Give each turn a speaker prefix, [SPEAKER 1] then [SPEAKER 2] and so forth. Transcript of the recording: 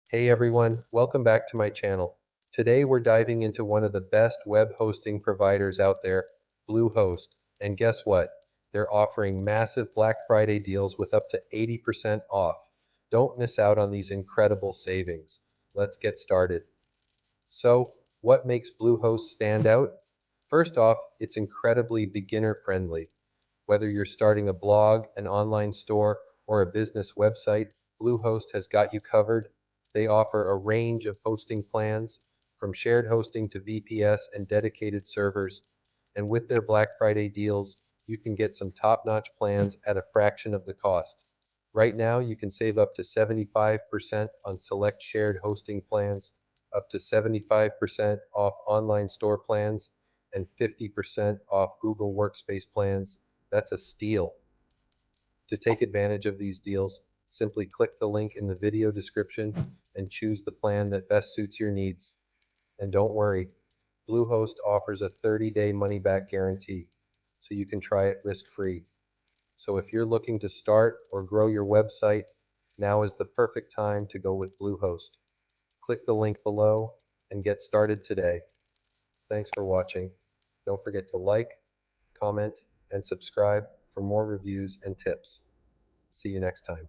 [SPEAKER 1] Hey everyone, welcome back to my channel. Today we're diving into one of the best web hosting providers out there, Bluehost. And guess what? They're offering massive Black Friday deals with up to 80% off. Don't miss out on these incredible savings. Let's get started. So, what makes Bluehost stand out? First off, it's incredibly beginner friendly. Whether you're starting a blog, an online store, or a business website, Bluehost has got you covered. They offer a range of hosting plans, from shared hosting to VPS and dedicated servers. And with their Black Friday deals, you can get some top-notch plans at a fraction of the cost. Right now, you can save up to 75% on select shared hosting plans, up to 75% off online store plans, and 50% off Google Workspace plans. That's a steal. To take advantage of these deals, simply click the link in the video description and choose the plan that best suits your needs. And don't worry, Bluehost offers a 30-day money-back guarantee, so you can try it risk-free. So if you're looking to start or grow your website, now is the perfect time to go with Bluehost. Click the link below and get started today. Thanks for watching. Don't forget to like, comment, and subscribe for more reviews and tips. See you next time.